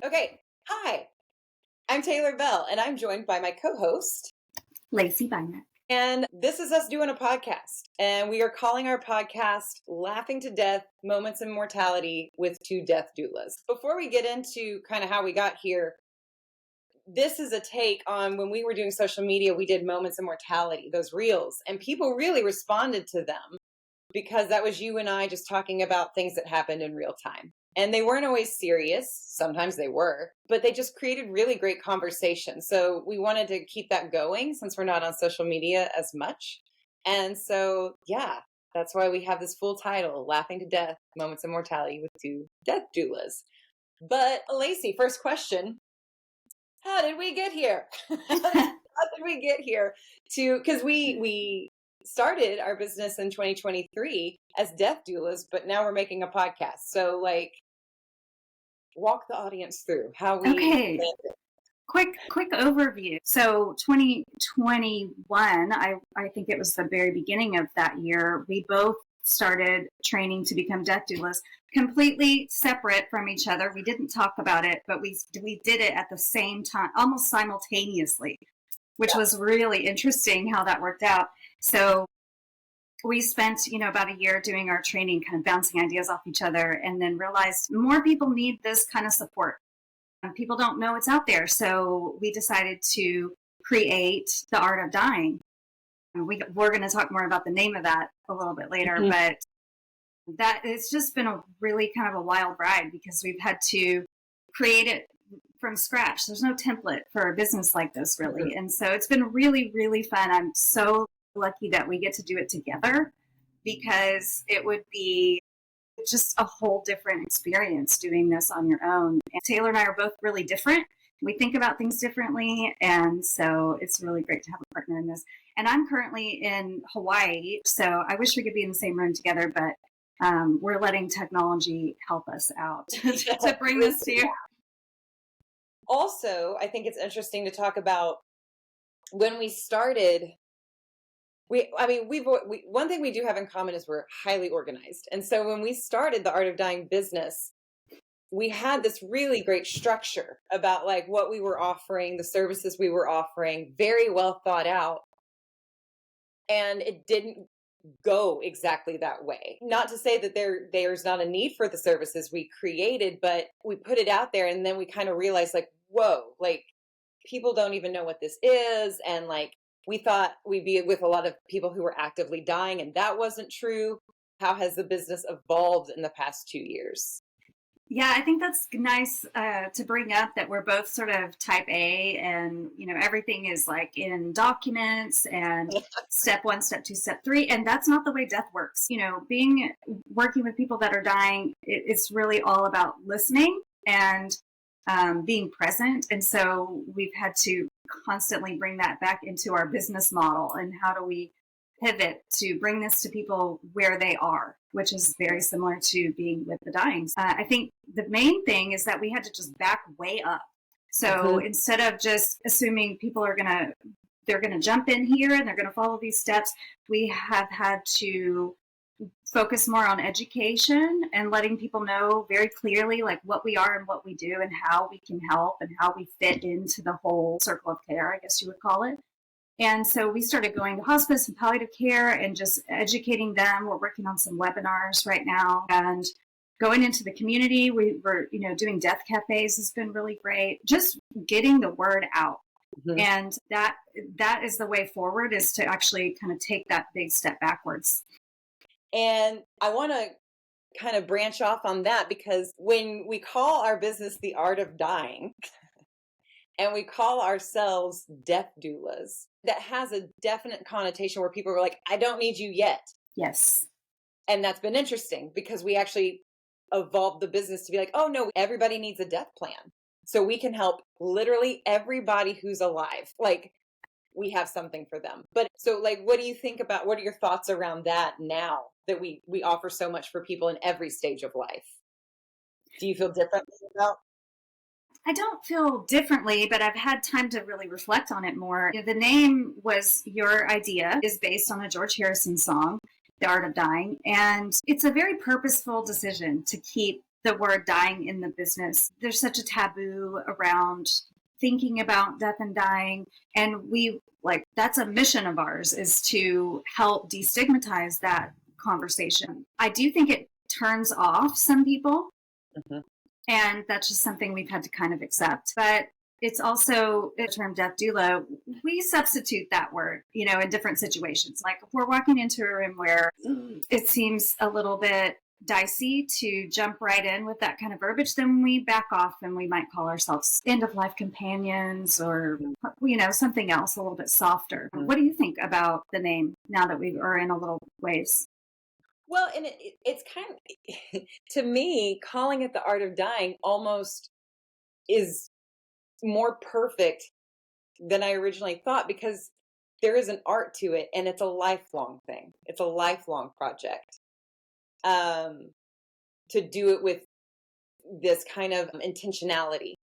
Okay. Hi, I'm Taylor Bell, and I'm joined by my co-host. Lacy Buynak. And this is us doing a podcast. And we are calling our podcast Laughing to Death, Moments in Mortality with Two Death Doulas. Before we get into kind of how we got here, this is a take on when we were doing social media, we did Moments in Mortality, those reels, and people really responded to them because that was you and I just talking about things that happened in real time. And they weren't always serious. Sometimes they were, but they just created really great conversation. So we wanted to keep that going since we're not on social media as much. And so, yeah, that's why we have this full title, Laughing to Death, Moments of Mortality with Two Death Doulas. But Lacy, first question, how did we get here? How did we get here to, because we started our business in 2023 as death doulas, but now we're making a podcast. So walk the audience through how we Okay. Quick overview. So 2021, I think it was the very beginning of that year, we both started training to become death doulas, completely separate from each other. We didn't talk about it, but we did it at the same time, almost simultaneously, which was really interesting how that worked out. So we spent, about a year doing our training, kind of bouncing ideas off each other, and then realized more people need this kind of support. People don't know it's out there. So we decided to create The Art of Dying. We're going to talk more about the name of that a little bit later, but that it's just been a really kind of a wild ride because we've had to create it from scratch. There's no template for a business like this, really. And so it's been really, really fun. I'm so lucky that we get to do it together because it would be just a whole different experience doing this on your own. And Taylor and I are both really different. We think about things differently. And so it's really great to have a partner in this. And I'm currently in Hawaii. So I wish we could be in the same room together, but we're letting technology help us out to bring this to you. Also, I think it's interesting to talk about when we started. One thing we do have in common is we're highly organized. And so when we started the Art of Dying business, we had this really great structure about what we were offering, the services we were offering, very well thought out. And it didn't go exactly that way. Not to say that there's not a need for the services we created, but we put it out there and then we kind of realized whoa, people don't even know what this is. And we thought we'd be with a lot of people who were actively dying, and that wasn't true. How has the business evolved in the past 2 years? Yeah, I think that's nice to bring up that we're both sort of type A and, everything is in documents and step 1, step 2, step 3. And that's not the way death works. Working with people that are dying, it's really all about listening and being present. And so we've had to constantly bring that back into our business model. And how do we pivot to bring this to people where they are, which is very similar to being with the dying. I think the main thing is that we had to just back way up. So instead of just assuming people they're going to jump in here and they're going to follow these steps, we have had to focus more on education and letting people know very clearly what we are and what we do and how we can help and how we fit into the whole circle of care, I guess you would call it. And so we started going to hospice and palliative care and just educating them. We're working on some webinars right now and going into the community. We're doing death cafes has been really great. Just getting the word out. And that is the way forward, is to actually kind of take that big step backwards. And I want to kind of branch off on that, because when we call our business The Art of Dying and we call ourselves death doulas, that has a definite connotation where people are like, I don't need you yet. Yes. And that's been interesting because we actually evolved the business to be oh no, everybody needs a death plan. So we can help literally everybody who's alive. We have something for them. But so what do you think about, what are your thoughts around that now that we offer so much for people in every stage of life? Do you feel differently about? I don't feel differently, but I've had time to really reflect on it more. The name was your idea, is based on a George Harrison song, The Art of Dying. And it's a very purposeful decision to keep the word dying in the business. There's such a taboo around thinking about death and dying. And that's a mission of ours, is to help destigmatize that conversation. I do think it turns off some people. Mm-hmm. And that's just something we've had to kind of accept. But it's also the term death doula. We substitute that word, in different situations. Like if we're walking into a room where it seems a little bit dicey to jump right in with that kind of verbiage, then we back off and we might call ourselves end of life companions or, something else a little bit softer. What do you think about the name now that we are in a little ways? Well, and it's kind of, to me, calling it the art of dying almost is more perfect than I originally thought, because there is an art to it and it's a lifelong thing. It's a lifelong project. To do it with this kind of intentionality.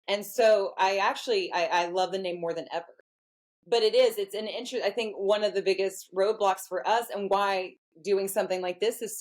And so I love the name more than ever. But it's an interest. I think one of the biggest roadblocks for us, and why doing something like this is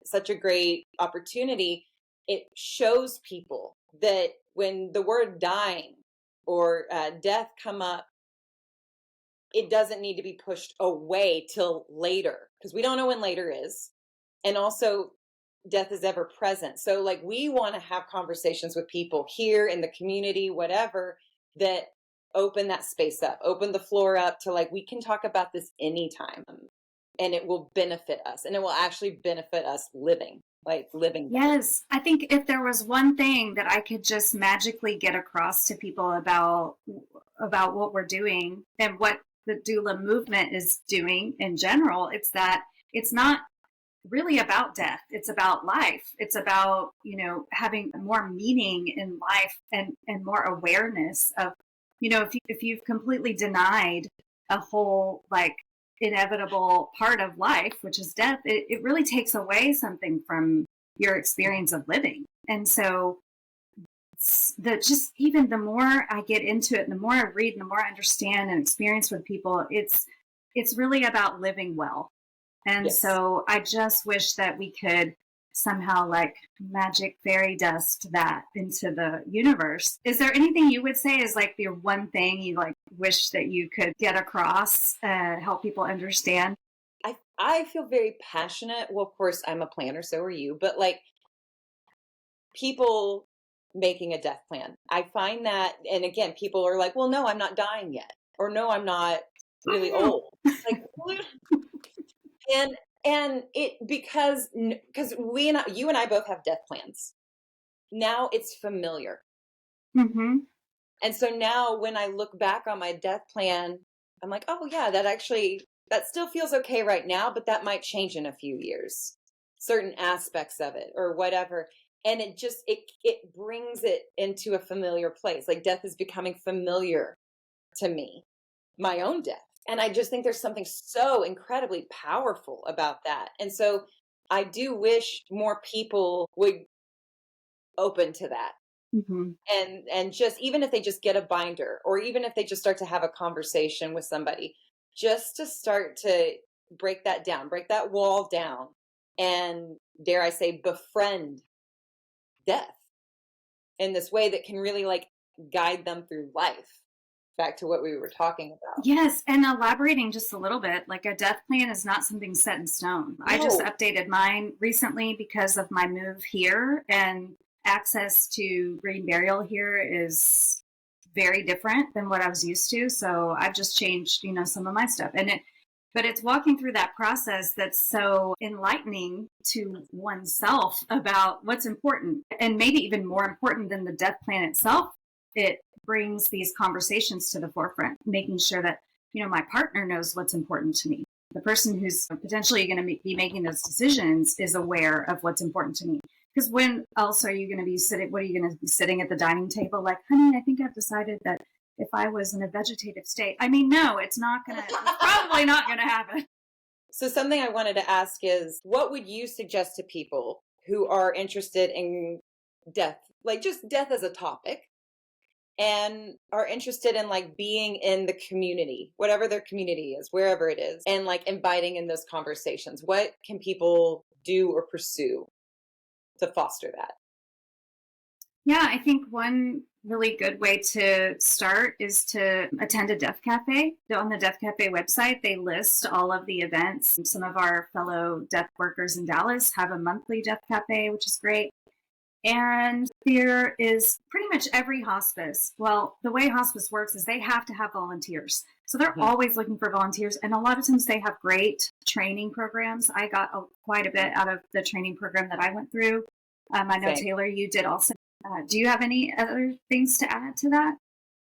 such a great opportunity, it shows people that when the word dying or death come up, it doesn't need to be pushed away till later, because we don't know when later is. And also, death is ever present. So like, we want to have conversations with people here in the community, whatever, that open that space up, open the floor up to like, we can talk about this anytime, and it will benefit us, and it will actually benefit us living. Yes. I think if there was one thing that I could just magically get across to people about what we're doing and what the doula movement is doing in general, it's that it's not really about death. It's about life. It's about, having more meaning in life and more awareness of, if you've completely denied a whole inevitable part of life, which is death, it really takes away something from your experience of living. And so even the more I get into it, and the more I read, and the more I understand and experience with people, it's really about living well. And yes. So I just wish that we could somehow magic fairy dust that into the universe. Is there anything you would say is the one thing you wish that you could get across, help people understand? I feel very passionate. Well, of course I'm a planner, so are you, but people making a death plan. I find that, and again, people are like, well, no, I'm not dying yet. Or no, I'm not really old. And it, because you and I both have death plans. Now it's familiar. Mm-hmm. And so now when I look back on my death plan, I'm like, oh yeah, that still feels okay right now, but that might change in a few years, certain aspects of it or whatever. And it brings it into a familiar place. Like, death is becoming familiar to me, my own death. And I just think there's something so incredibly powerful about that. And so I do wish more people would open to that. Mm-hmm. And just, even if they just get a binder, or even if they just start to have a conversation with somebody, just to start to break that wall down, and dare I say, befriend death in this way that can really guide them through life. Back to what we were talking about. Yes, and elaborating just a little bit, a death plan is not something set in stone. No. I just updated mine recently because of my move here, and access to green burial here is very different than what I was used to. So I've just changed, some of my stuff. But it's walking through that process that's so enlightening to oneself about what's important, and maybe even more important than the death plan itself. It brings these conversations to the forefront, making sure that, my partner knows what's important to me. The person who's potentially going to be making those decisions is aware of what's important to me. Because when else are you going to be sitting? What are you going to be sitting at the dining table? Honey, I think I've decided that if I was in a vegetative state, no, it's probably not going to happen. So something I wanted to ask is, what would you suggest to people who are interested in death, just death as a topic, and are interested in being in the community, whatever their community is, wherever it is, and inviting in those conversations? What can people do or pursue foster that? Yeah, I think one really good way to start is to attend a Death Cafe. On the Death Cafe website, they list all of the events. Some of our fellow death workers in Dallas have a monthly Death Cafe, which is great. And there is pretty much every hospice. Well, the way hospice works is they have to have volunteers. So they're always looking for volunteers. And a lot of times they have great training programs. I got quite a bit out of the training program that I went through. I know, Same. Taylor, you did also. Do you have any other things to add to that?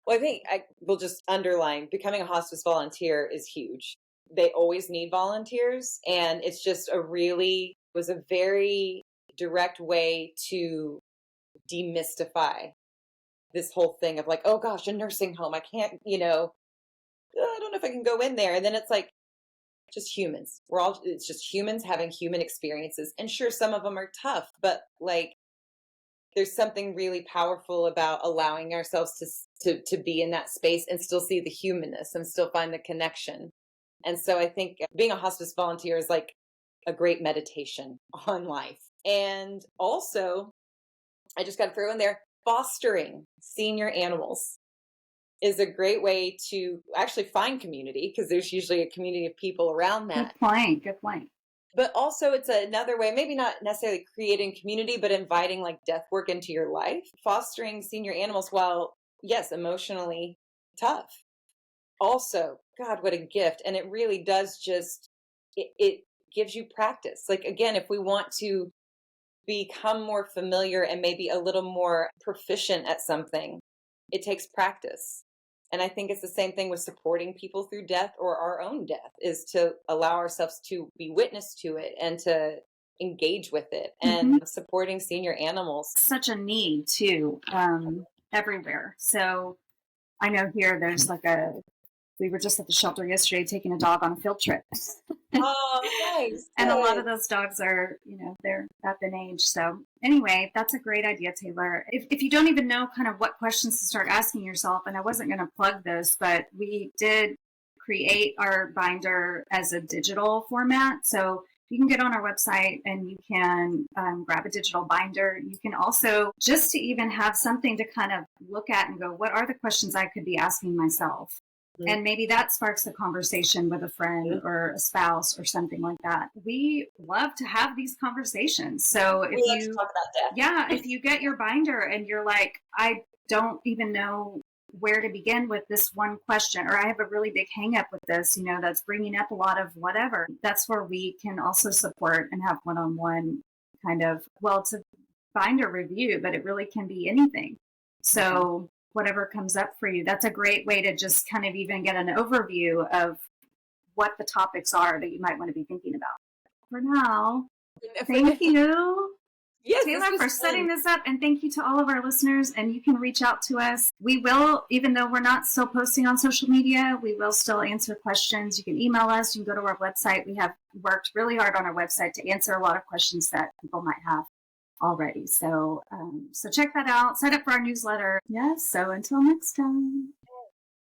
Well, I think I will just underline becoming a hospice volunteer is huge. They always need volunteers. And it's just was a very direct way to demystify this whole thing of like, oh gosh, a nursing home. I can't, I don't know if I can go in there. And then it's like, just humans. It's just humans having human experiences. And sure, some of them are tough, but like, there's something really powerful about allowing ourselves to be in that space and still see the humanness and still find the connection. And so I think being a hospice volunteer is like a great meditation on life. And also, I just got to throw in there, fostering senior animals is a great way to actually find community, because there's usually a community of people around that. Good point. But also it's another way, maybe not necessarily creating community, but inviting like death work into your life. Fostering senior animals, while yes, emotionally tough, also, God, what a gift. And it really does it gives you practice. Like, again, if we want to become more familiar and maybe a little more proficient at something, it takes practice. And I think it's the same thing with supporting people through death or our own death, is to allow ourselves to be witness to it and to engage with it. And supporting senior animals. Such a need too, everywhere. So I know here there's we were just at the shelter yesterday taking a dog on a field trip. Oh, nice. And a lot of those dogs are, they're up in age. So anyway, that's a great idea, Taylor. If you don't even know kind of what questions to start asking yourself, and I wasn't going to plug this, but we did create our binder as a digital format. So you can get on our website and you can grab a digital binder. You can also, just to even have something to kind of look at and go, what are the questions I could be asking myself? And maybe that sparks a conversation with a friend or a spouse or something like that. We love to have these conversations. So if you talk about death. if you get your binder and you're like, I don't even know where to begin with this one question, or I have a really big hang up with this, that's bringing up a lot of whatever, that's where we can also support and have one-on-one kind of, well, it's a binder review, but it really can be anything. So whatever comes up for you, that's a great way to just kind of even get an overview of what the topics are that you might want to be thinking about. For now, thank you, Taylor, for setting this up, and thank you to all of our listeners. And you can reach out to us. We will, even though we're not still posting on social media, we will still answer questions. You can email us. You can go to our website. We have worked really hard on our website to answer a lot of questions that people might have already. So check that out. Sign up for our newsletter. Yes. So until next time.